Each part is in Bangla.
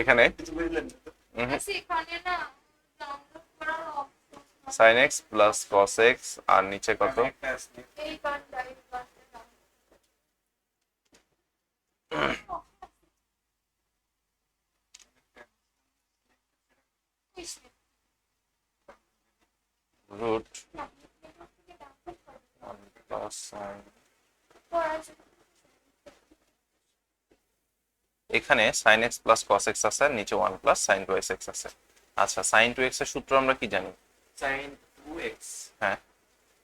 এখানে sin x plus cos x আর নিচে কত রুট 1 প্লাস sin এখানে sin x plus cos x আছে আর নিচে 1 প্লাস sin 2x আছে। আচ্ছা sin 2x এর সূত্র আমরা কি জানি? sin 2x হ্যাঁ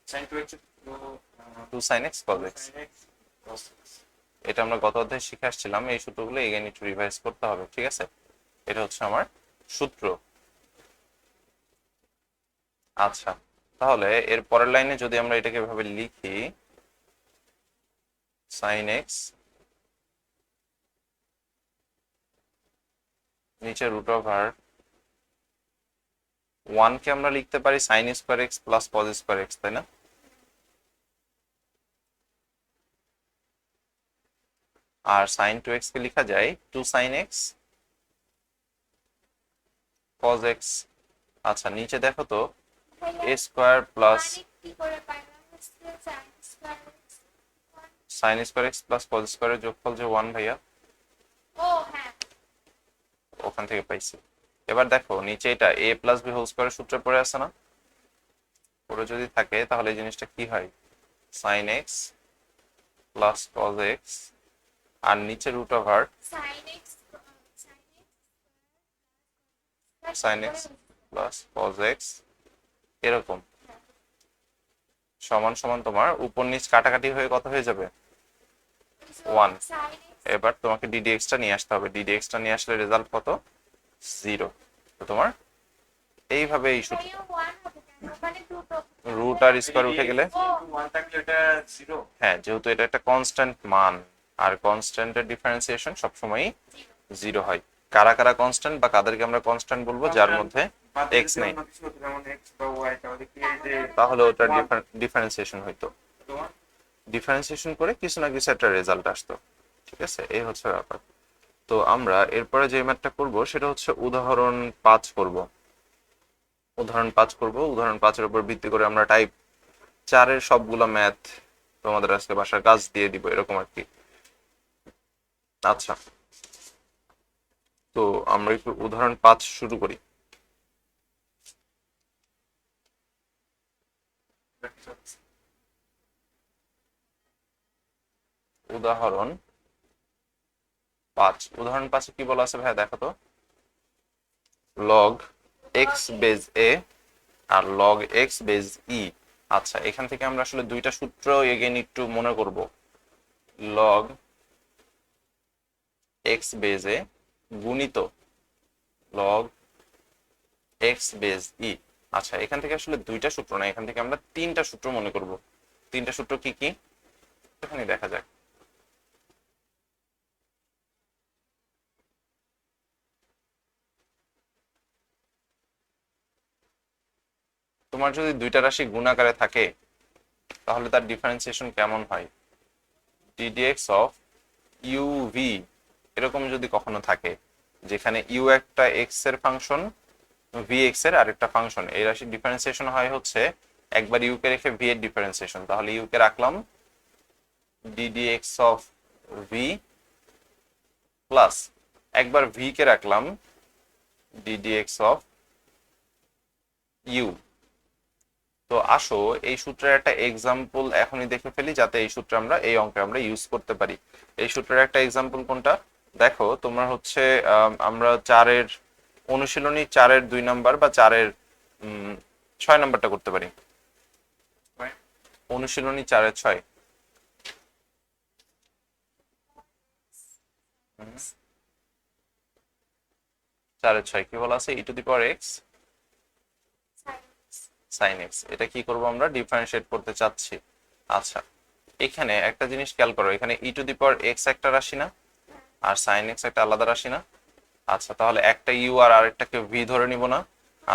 sin 2x 2 sin x cos x cos x এটা আমরা গত অধ্যায়ে শিখে আসছিলাম। এই সূত্রগুলো এগেইন একটু রিভাইজ করতে হবে, ঠিক আছে? এটা হচ্ছে আমার সূত্র। আচ্ছা তাহলে এর পরের লাইনে যদি আমরা এটাকে এভাবে লিখি sin x নিচে রুট ওভার 1 কে আমরা লিখতে পারি sin square x plus cos square x, তাই না? আর sin 2x কে লেখা যায় 2 sin x cos x। আচ্ছা নিচে দেখো তো a square plus sin square x plus cos স্কয়ারের যোগফল যে 1 ভাইয়া, ওখান থেকে পাইছি। এবার দেখো নিচে এটা a প্লাস b হোল স্কয়ারের সূত্রে পড়ে আছে না? পড়ে যদি থাকে তাহলে এই জিনিসটা কি হয়? sin x plus cos x আর নিচে root over sin x plus cos x এরকম সমান সমান তোমার উপর নিচ কাটাকাটি হয়ে কত হয়ে যাবে? 1। এবার তোমাকে ddx টা নিয়ে আসতে হবে, ddx টা নিয়ে আসলে রেজাল্ট কত? 0। তো তোমার এইভাবে এই সূত্র রুট আর স্কয়ার উঠে গেলে 1 থাকলে এটা 0। হ্যাঁ যেহেতু এটা একটা কনস্ট্যান্ট মান আর কনস্ট্যান্টের ডিফারেন্সিয়েশন সবসময়ই 0 হয়। কারা কারা কনস্ট্যান্ট বা কাদেরকে আমরা কনস্ট্যান্ট বলবো? যার মধ্যে x নেই, যেমন x বা y তাহলে কি এই যে তাহলে ওটার ডিফারেন্সিয়েশন হইতো। ডিফারেন্সিয়েশন করে কিছু না কিছু একটা রেজাল্ট আসতো, ঠিক আছে? এই হচ্ছে ব্যাপার। তো আমরা এরপরে যে ম্যাথটা করব সেটা হচ্ছে উদাহরণ 5 করব। উদাহরণ 5 করব, উদাহরণ 5 এর উপর ভিত্তি করে আমরা টাইপ 4 এর সবগুলো ম্যাথ তোমাদের আজকে বাসার কাজ দিয়ে দিব, এরকম আর কি। আচ্ছা তো আমরা একটু উদাহরণ 5 শুরু করি। উদাহরণ 5, উদাহরণ 5 কি বলা আছে ভাই দেখো তো? log x বেজ a আর log x বেজ e। আচ্ছা এখান থেকে আমরা আসলে দুইটা সূত্র এগেইন একটু মনে করব। log x বেজ a গুণিত log x বেজ e। আচ্ছা এখান থেকে আসলে দুইটা সূত্র না, এখান থেকে আমরা তিনটা সূত্র মনে করব। তিনটা সূত্র কি কি এখানে দেখা যাক। তোমার যদি দুইটা রাশি গুণ আকারে থাকে তাহলে তার ডিফারেন্সিয়েশন কেমন হয়? ddx অফ uv এরকম যদি কখনো থাকে যেখানে u একটা x এর ফাংশন, vx এর আরেকটা ফাংশন, এই রাশির ডিফারেন্সিয়েশন হয় হচ্ছে একবার u কে রেখে v এর ডিফারেন্সিয়েশন, তাহলে u কে রাখলাম ddx অফ v প্লাস একবার v কে রাখলাম ddx অফ u। তো আসো এই সূত্রের একটা এক্সাম্পল এখনই দেখে ফেলি যাতে এই সূত্র আমরা এই অঙ্কে আমরা ইউজ করতে পারি। এই সূত্রের একটা এক্সাম্পল কোনটা দেখো, তোমার হচ্ছে আমরা 4-এর অনুশীলনী 4-এর 2 নাম্বার বা 4-এর 6 নাম্বারটা করতে পারি। অনুশীলনী 4-এর 6 4-এর 6 কি বলা আছে? e two the power x sin x। এটা কি করব আমরা? ডিফারেন্সিয়েট করতে চাচ্ছি। আচ্ছা এখানে একটা জিনিস খেয়াল করো, এখানে e two the power x একটা রাশি না আর sin x একটা আলাদা রাশি না? আচ্ছা তাহলে একটা u আর আরেকটাকে v ধরে নিব না?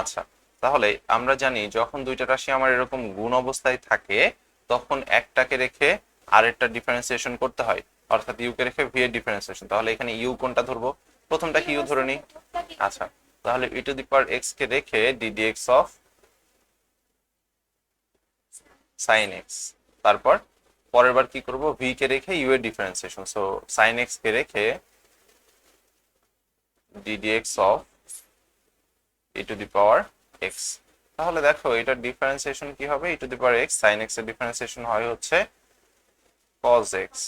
আচ্ছা তাহলে আমরা জানি যখন দুইটা রাশি আমার এরকম গুণ অবস্থায় থাকে তখন একটাকে রেখে আরেকটা ডিফারেন্সিয়েশন করতে হয়, অর্থাৎ u কে রেখে v এর ডিফারেন্সিয়েশন। তাহলে এখানে u কোনটা ধরবো? প্রথমটা কি ইউ ধরে নিই। আচ্ছা, তাহলে ই টু দি পাওয়ার এক্স কে রেখে ডিডিএক্স অফ সাইন এক্স, তারপর পরের বার কি করব, ভি কে রেখে ইউ এর ডিফারেন্সিয়েশন, সো সাইন এক্স কে রেখে d d x of e to the power x. তাহলে দেখো এটার ডিফারেন্সিয়েশন কি হবে, e to the power x sine x এর ডিফারেন্সিয়েশন হয় হচ্ছে cos এক্স,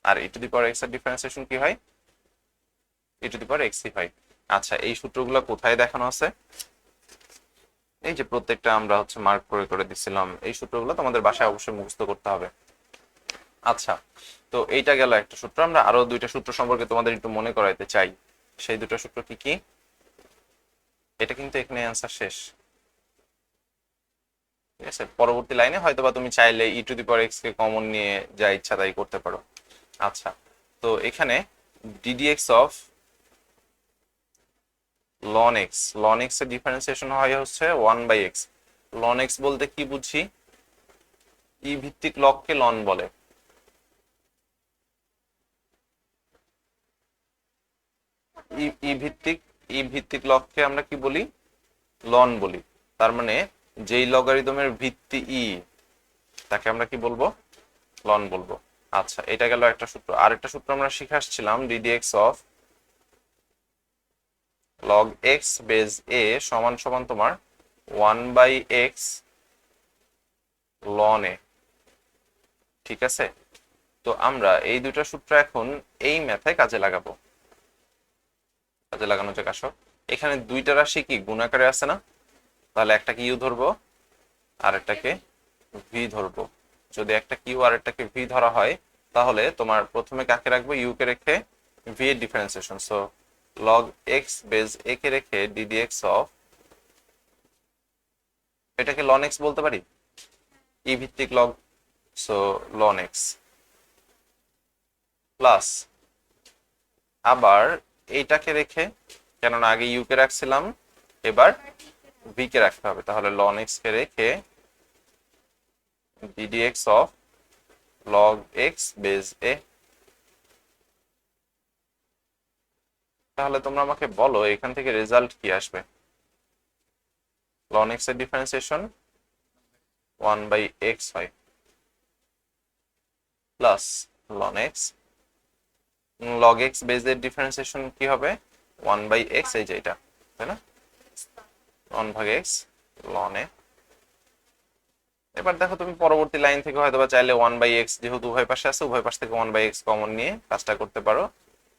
আর e to the power x এর ডিফারেন্সিয়েশন কি হয়, ই টু দি পাওয়ার এক্স ই হয়। আচ্ছা, এই সূত্রগুলো কোথায় দেখানো আছে, এই যে প্রত্যেকটা আমরা হচ্ছে মার্ক করে করে দিছিলাম, এই সূত্রগুলো তোমাদের বাসায় অবশ্যই মুখস্থ করতে হবে। আচ্ছা, তো এইটা গেল একটা সূত্র, আমরা আরো দুইটা সূত্র সম্পর্কে তোমাদের একটু মনে করাইতে চাই। সেই দুটো সূত্র কি কি, এটা কিন্তু এখানে অ্যান্সার শেষ, ঠিক আছে। পরবর্তী লাইনে হয়তোবা তুমি চাইলে e to the power x কে কমন নিয়ে যা ইচ্ছা তাই করতে পারো। আচ্ছা, তো এখানে d d x of ln x, ln x এর ডিফারেন্সিয়েশন হয় হচ্ছে 1/x। লন এক্স বলতে কি বুঝি, ই ভিত্তিক লককে লন বলে। ই ভিত্তিক লককে আমরা কি বলি, লন বলি। তার মানে যেই লগারিদমের ভিত্তি ই, তাকে আমরা কি বলবো, লন বলবো। আচ্ছা, এটা গেল একটা সূত্র। আরেকটা সূত্র আমরা শিখে আসছিলাম, d d x of log x base a সমান সমান তোমার 1/x লন এ, ঠিক আছে। তো আমরা এই দুটো সূত্র এখন এই ম্যাথে কাজে লাগাবো। কাজে লাগানো যাক, আসো। এখানে দুইটা রাশি কি গুণাকারে আছে না, তাহলে একটাকে ইউ ধরবো আর একটাকে ভি ধরবো। যদি একটা কিউ আর একটাকে ভি ধরা হয়, তাহলে তোমার প্রথমে কাকে রাখবো, ইউ কে রেখে ভি এর differentiation, so log x base a কে রেখে ডিডিএক্স অফ, এটাকে লন এক্স বলতে পারি, ই ভিত্তিক log, so ln x plus, আবার এইটাকে রেখে, কেননা আগে ইউ কে রাখছিলাম, এবার ভি কে রাখতে হবে, তাহলে লন এক্স কে রেখে d d x of log x base a. তাহলে তোমরা আমাকে বলো এখান থেকে রেজাল্ট কি আসবে, লন এক্স এর ডিফারেন্সিয়েশন 1/x হয় plus ln x, log x base এর ডিফারেন্সিয়েশন কি হবে 1/x, এই যে এটা, তাই না, 1/x লন এ। এবার দেখো তুমি পরবর্তী লাইন থেকে হয়তো বা চাইলে 1/x, যেহেতু উভয় পাশে আছে উভয় পাশ থেকে 1/x কমন নিয়ে কাজটা করতে পারো,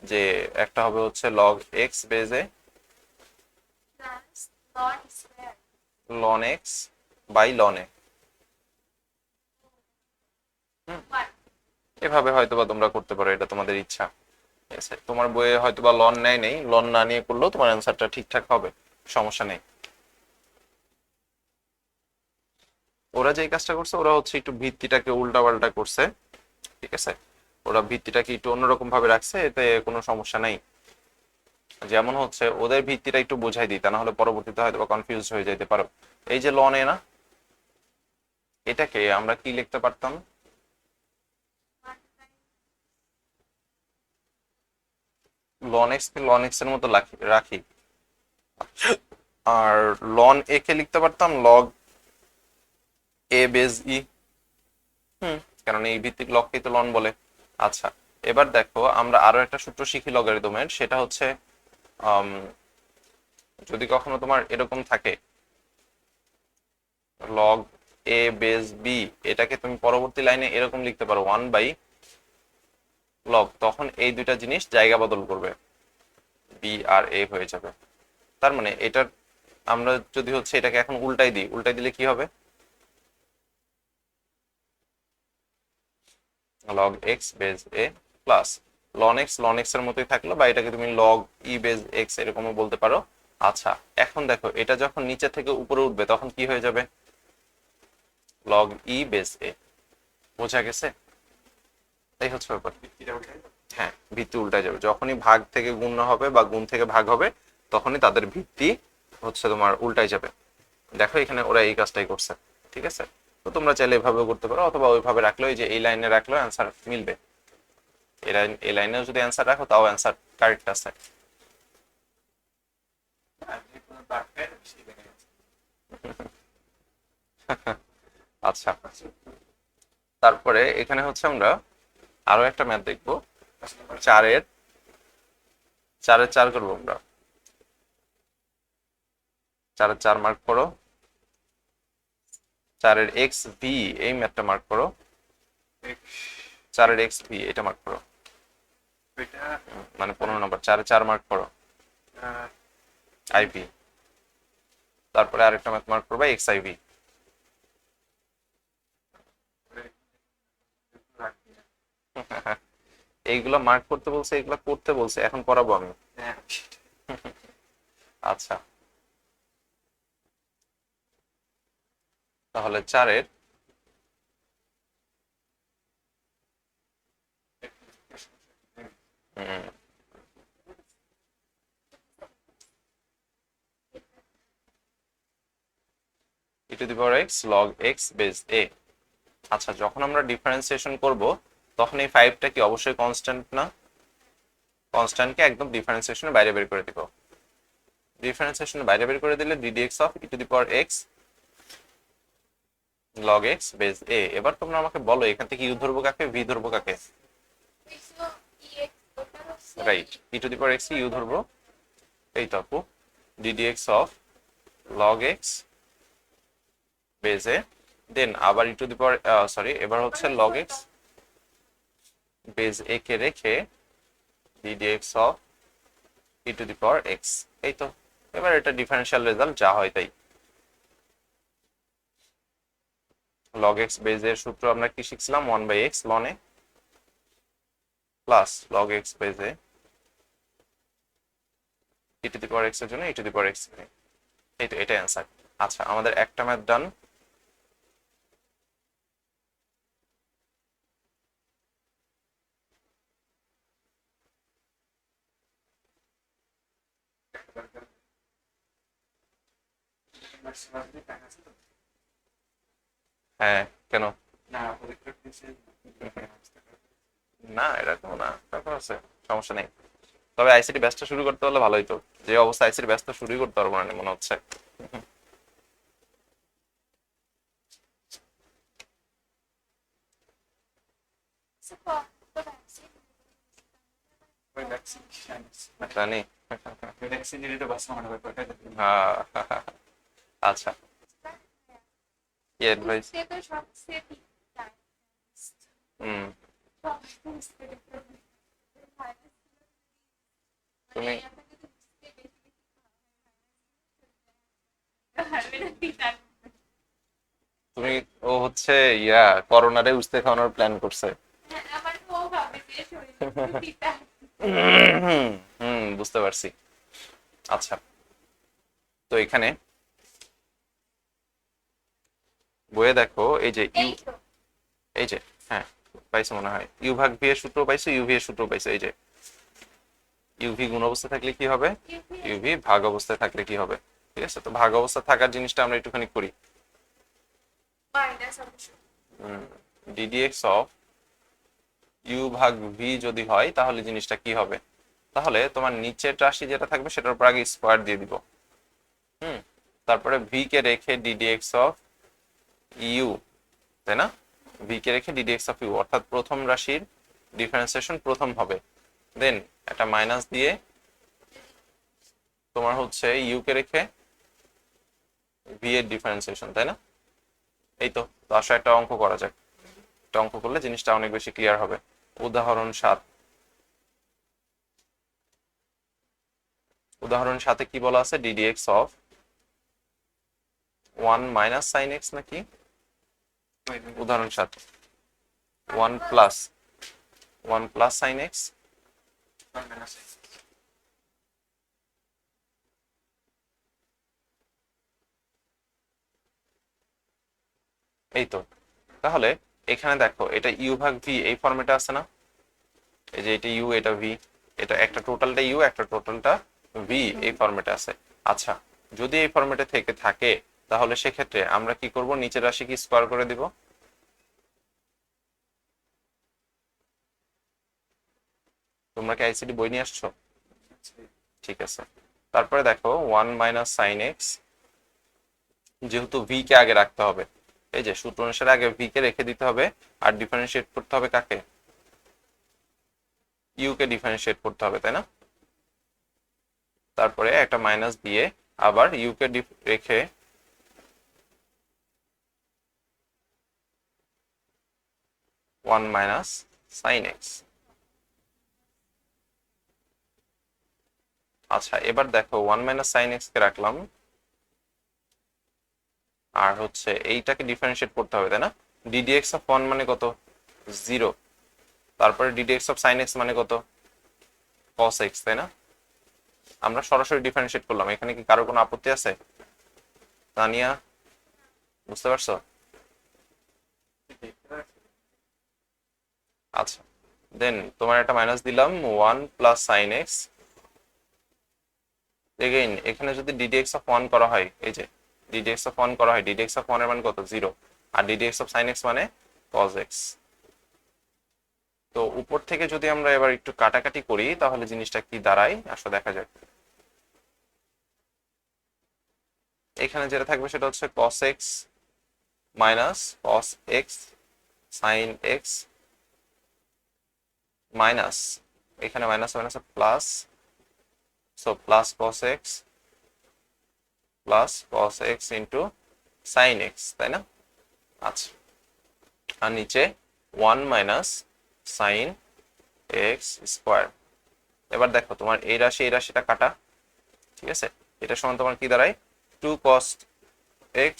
যে একটা হবে হচ্ছে log x base a ln x by ln a. এভাবে হয়তোবা তোমরা করতে পারো, এটা তোমাদের ইচ্ছা, ঠিক আছে। তোমার বইয়ে হয়তোবা লন নেই, লন না নিয়ে করলেও তোমার অ্যান্সারটা ঠিকঠাক হবে, সমস্যা নেই। ওরা যে কাজটা করছে, ওরা হচ্ছে একটু ভিত্তিটাকে উল্টা পাল্টা করছে, ঠিক আছে। ওরা ভিত্তিটাকে একটু অন্যরকম ভাবে রাখছে, এতে কোনো সমস্যা নাই। যেমন হচ্ছে ওদের ভিত্তিটা একটু বোঝাই দিই, তা না হলে পরবর্তীতে হয়তো কনফিউজ হয়ে যেতে পারো। এই যে লন এ না, এটাকে আমরা কি লিখতে পারতাম, লন এক্স কে লন এক্স এর মতো রাখি, আর লন এ কে লিখতে পারতাম লগ এ বেজ ই। কারণ এই ভিত্তিক লককেই তো লন বলে। আচ্ছা, এবার দেখো আমরা আরো একটা সূত্র শিখি লগারিদমের, সেটা হচ্ছে যদি কখনো তোমার এরকম থাকে লগ এ বেজ বি, এটাকে তুমি পরবর্তী লাইনে এরকম লিখতে পারো 1/log, তখন এই দুইটা জিনিস জায়গা বদল করবে, বি আর এ হয়ে যাবে। তার মানে এটার আমরা যদি হচ্ছে এটাকে এখন উল্টাই দিই, উল্টাই দিলে কি হবে, লগ এক্স বেজ এ প্লাস লন এক্স এর মতোই থাকলো, বা এটাকে তুমি লগ ই বেজ এক্স এরকমও বলতে পারো। আচ্ছা, এখন দেখো এটা যখন নিচে থেকে উপরে উঠবে তখন কি হয়ে যাবে, লগ ই বেজ এ। বোঝা গেছে, এই হচ্ছে ব্যাপার। হ্যাঁ, ভিত্তি উল্টা যাবে, যখনই ভাগ থেকে গুণ হবে বা গুণ থেকে ভাগ হবে, তখনই তাদের ভিত্তি হচ্ছে তোমার উল্টাই যাবে। দেখো এখানে ওরা এই কাজটাই করছে, ঠিক আছে। তো তোমরা চাইলে এভাবেও করতে পারো, অথবা ওইভাবে রাখলেও, এই যে এই লাইনে রাখলেও অ্যান্সার মিলবে। এই লাইনেও যদি অ্যান্সার রাখো তাও অ্যান্সার কারেক্ট আছে। আর যে কোনো বাক্যে বেশি দেখা যাচ্ছে। আচ্ছা, তারপরে এখানে হচ্ছে আমরা আরো একটা ম্যাথ দেখবো। চারের চারের চার করবো আমরা। চারের চার মার্ক করো। চারের এক্স ভি এই ম্যাথটা মার্ক করো। চারের এক্স ভি এটা মার্ক করো। এটা মানে 15 নম্বর, চারে চার মার্ক করো আইভি। তারপরে আরেকটা ম্যাথ মার্ক করবা এক্স আইভি। এইগুলা মার্ক করতে বলছে, এগুলা করতে বলছে, এখন করাবো আমি। আচ্ছা, তাহলে চারের e to the power x log x base a. আচ্ছা, যখন আমরা ডিফারেন্সিয়েশন করব তখন এই ফাইভটা কি অবশ্যই কনস্ট্যান্ট না? কনস্ট্যান্টকে একদম ডিফারেন্সিয়েশনের বাইরে বের করে দিব। ডিফারেন্সিয়েশনের বাইরে বের করে দিলে d d x of e to the power x log x base a. এবার তোমরা আমাকে বলো এখান থেকে ইউ ধরবো কাকে, ভি ধরবো কাকে? Right, e to the power x u ধরবো, এই তো আপু। D d x of log x base a, then আবার e to the power sorry, এবার হচ্ছে লগ এক্স বেস এ কে রেখে d d x of e to the power x. এই তো, এবার এটা ডিফারেন্সিয়াল রেজাল্ট যা হয় তাই। লগ এক্স বেস এর সূত্র আমরা কি শিখছিলাম? 1/x ln a plus log x base A E to the power x এর জন্য ই টু দি পাওয়ার এক্স। এই তো, এটা অ্যান্সার। আচ্ছা, আমাদের একটা ম্যাথ ডান। হ্যাঁ, কেন? না পরীক্ষা দিয়েছে না, এরকম না, তারপর আছে, সমস্যা নেই। তবে আইসিটি ব্যাচটা শুরু করতে হলে ভালোই তো। যে অবস্থা আইসিটি ব্যাচটা শুরুই করতে পারবো না মনে হচ্ছে। ওই ভ্যাকসিন জানি। ভ্যাকসিন নিলে তো বাঁচা মনে হয় কয়টা হ্যাঁ, আচ্ছা, কি অ্যাডভাইস? হুম, তুমি তুমি ও হচ্ছে ইয়া করোনারে উস্তে খাওয়ানোর প্ল্যান করছে। হুম, বুঝতে পারছি। আচ্ছা, তো এখানে বইয়ে দেখো এই যে ইউ, এই যে, হ্যাঁ পাইছো মনে হয়, ইউ ভাগ ভি এর সূত্র পাইছো, ইউভি এর সূত্র পাইছো। এই যে ইউভি গুণ অবস্থায় থাকলে কি হবে, ইউভি ভাগ অবস্থায় থাকলে কি হবে। ঠিক আছে, তো ভাগ অবস্থা থাকার জিনিসটা আমরা একটুখানি করি। ডিডিএক্স অফ ইউ ভাগ ভি যদি হয় তাহলে জিনিসটা কি হবে? তাহলে তোমার নিচের রাশি যেটা থাকবে সেটার উপর আগে স্কোয়ার দিয়ে দিব। তারপরে ভি কে রেখে ডিডিএক্স অফ ইউ, তাই না? ভি কে রেখে ডিডিএক্স অফ ইউ, অর্থাৎ প্রথম রাশির ডিফারেন্সিয়েশন প্রথম হবে। দেন একটা মাইনাস দিয়ে তোমার হচ্ছে ইউ কে রেখে ভি এর ডিফারেন্সিয়েশন, তাই না? এই তো, তো আসলে একটা অঙ্ক করা যাক। একটা অঙ্ক করলে জিনিসটা অনেক বেশি ক্লিয়ার হবে। উদাহরণ 7। উদাহরণ 7-এ কি বলা আছে? Ddx of 1 minus sine x নাকি? উদাহরণ 7 1 প্লাস সাইন এক্স। এই তো, তাহলে এখানে দেখো এটা ইউ ভাগ ভি এই ফরম্যাটে আছে না? এই যে এটা ইউ, এটা ভি, এটা একটা টোটালটা ইউ, একটা টোটালটা ভি, এই ফরম্যাটে আছে। আচ্ছা, যদি এই ফরম্যাটে থেকে থাকে তাহলে সেক্ষেত্রে আমরা কি করব? নিচের রাশি কি স্কোয়ার করে দিব? তোমরা কি আইসিটি বই নিয়ে আসছো? ঠিক আছে, তারপরে দেখো 1 - sin x, যেহেতু ভি কে আগে রাখতে হবে, এই যে সূত্র অনুসারে আগে ভি কে রেখে দিতে হবে, আর ডিফারেন্সিয়েট করতে হবে কাকে? ইউ কে ডিফারেন্সিয়েট করতে হবে, তাই না? তারপরে একটা মাইনাস দিয়ে আবার ইউ কে রেখে 1 - sin x। আচ্ছা, এবার দেখো 1 - sin x কে রাখলাম, আর হচ্ছে এইটাকে ডিফারেন্সিয়েট করতে হবে, তাই না? ডিডিএক্স অফ 1 মানে কত? 0। তারপরে ডিডিএক্স অফ সাইন এক্স মানে কত? কস এক্স, তাই না? আমরা সরাসরি ডিফারেন্সিয়েট করলাম, এখানে কি কারো কোনো আপত্তি আছে? তানিয়া, বুঝতে পারছো? আচ্ছা, দেন তোমার একটা মাইনাস দিলাম 1 + sin x। এগেইন এখানে যদি ডিডিএক্স অফ 1 করা হয়, এই যে ডিডিএক্স অফ 1 করা হয়, ডিডিএক্স অফ 1 এর মান কত? 0। আর ডিডিএক্স অফ সাইন এক্স মানে cos x। তো উপর থেকে যদি আমরা এবার একটু কাটাকাটি করি তাহলে জিনিসটা কি দাঁড়ায় আসলে দেখা যাক। এখানে যেটা থাকবে সেটা হচ্ছে cos x minus cos x sin x minus, এখানে minus minus plus, so plus cos x plus cos x into sin x, তাই না? আচ্ছা, আর নিচে 1 - sin x²। এবার দেখো তোমার এই রাশি এই রাশিটা কাটা, ঠিক আছে? এটা সমান তোমার কি দাঁড়ায়? 2 cos x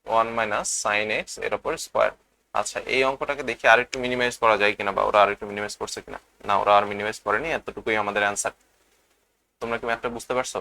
1 - sin x এর উপর স্কোয়ার। আচ্ছা, এই অঙ্কটাকে দেখি আর একটু মিনিমাইজ করা যায় কিনা, বা ওরা আর একটু মিনিমাইজ করছে কিনা। না, ওরা আর মিনিমাইজ করেনি, এতটুকুই আমাদের অ্যান্সার। তোমরা কি ম্যাথটা বুঝতে পারছো?